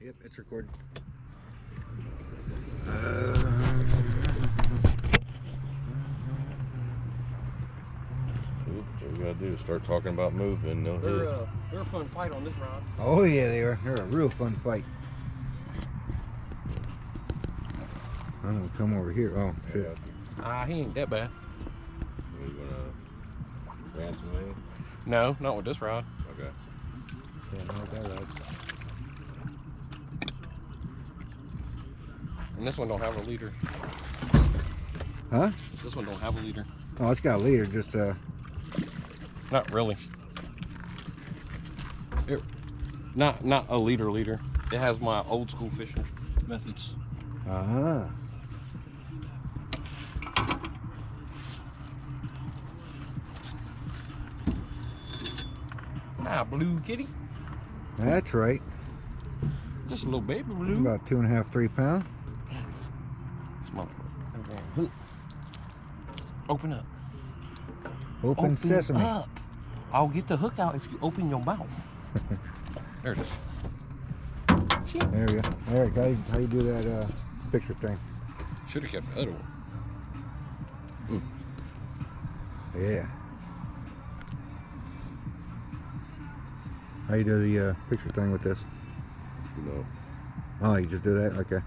Yep, it's recording. What we gotta do is start talking about moving. They're a fun fight on this rod. Oh yeah, they are. They're a real fun fight. I'm gonna come over here. Oh shit. He ain't that bad. Are you gonna ransom me? No, not with this rod. Okay. Yeah, no, that right. And this one don't have a leader. Huh? This one don't have a leader. Oh, it's got a leader. Just Not really. Not a leader. It has my old school fishing methods. Ah. Ah, blue kitty. That's right. Just a little baby blue. About 2.5, 3 pounds. Smell it. Open up. Open sesame. Up. I'll get the hook out if you open your mouth. There it is. There you go. Eric, how you do that picture thing? Should have kept the other one. Yeah. How you do the picture thing with this? No. Oh, you just do that? Okay.